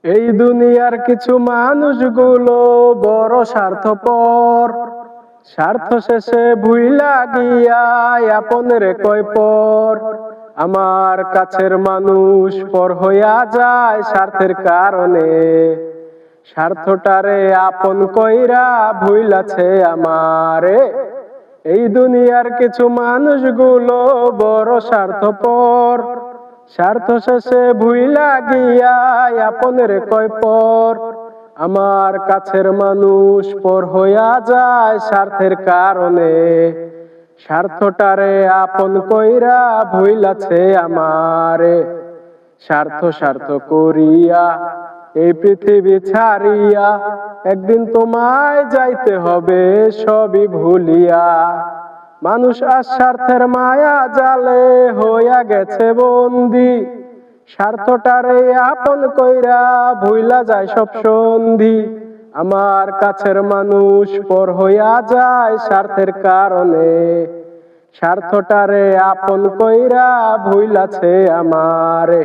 এই দুনিয়ার কিছু মানুষগুলো বড় স্বার্থপর। স্বার্থ শেষে ভুইলা গিয়া আপনের কয় পর। আমার কাছের মানুষ পর হইয়া যায় স্বার্থের কারণে। স্বার্থটারে আপন কইরা ভুইলাছে আমারে। এই দুনিয়ার কিছু মানুষগুলো বড় স্বার্থপর। স্বার্থ শেষে ভুইলা গিয়া আপনের কয় পর। আমার কাছের মানুষ পর হইয়া যায় স্বার্থের কারণে। স্বার্থটারে আপন কইরা ভুইলাছে আমারে। স্বার্থ স্বার্থ করিয়া এই পৃথিবী ছাড়িয়া একদিন তোমায় যাইতে হবে সবই ভুলিয়া। মানুষ আর স্বার্থের মায়া জালে হইয়া গেছে বন্দি। স্বার্থটারে আপন কইরা ভুইলা যায় সব সন্ধি। আমার কাছের মানুষ পর হইয়া যায় স্বার্থের কারণে। স্বার্থটারে আপন কইরা ভুইলাছে আমারে।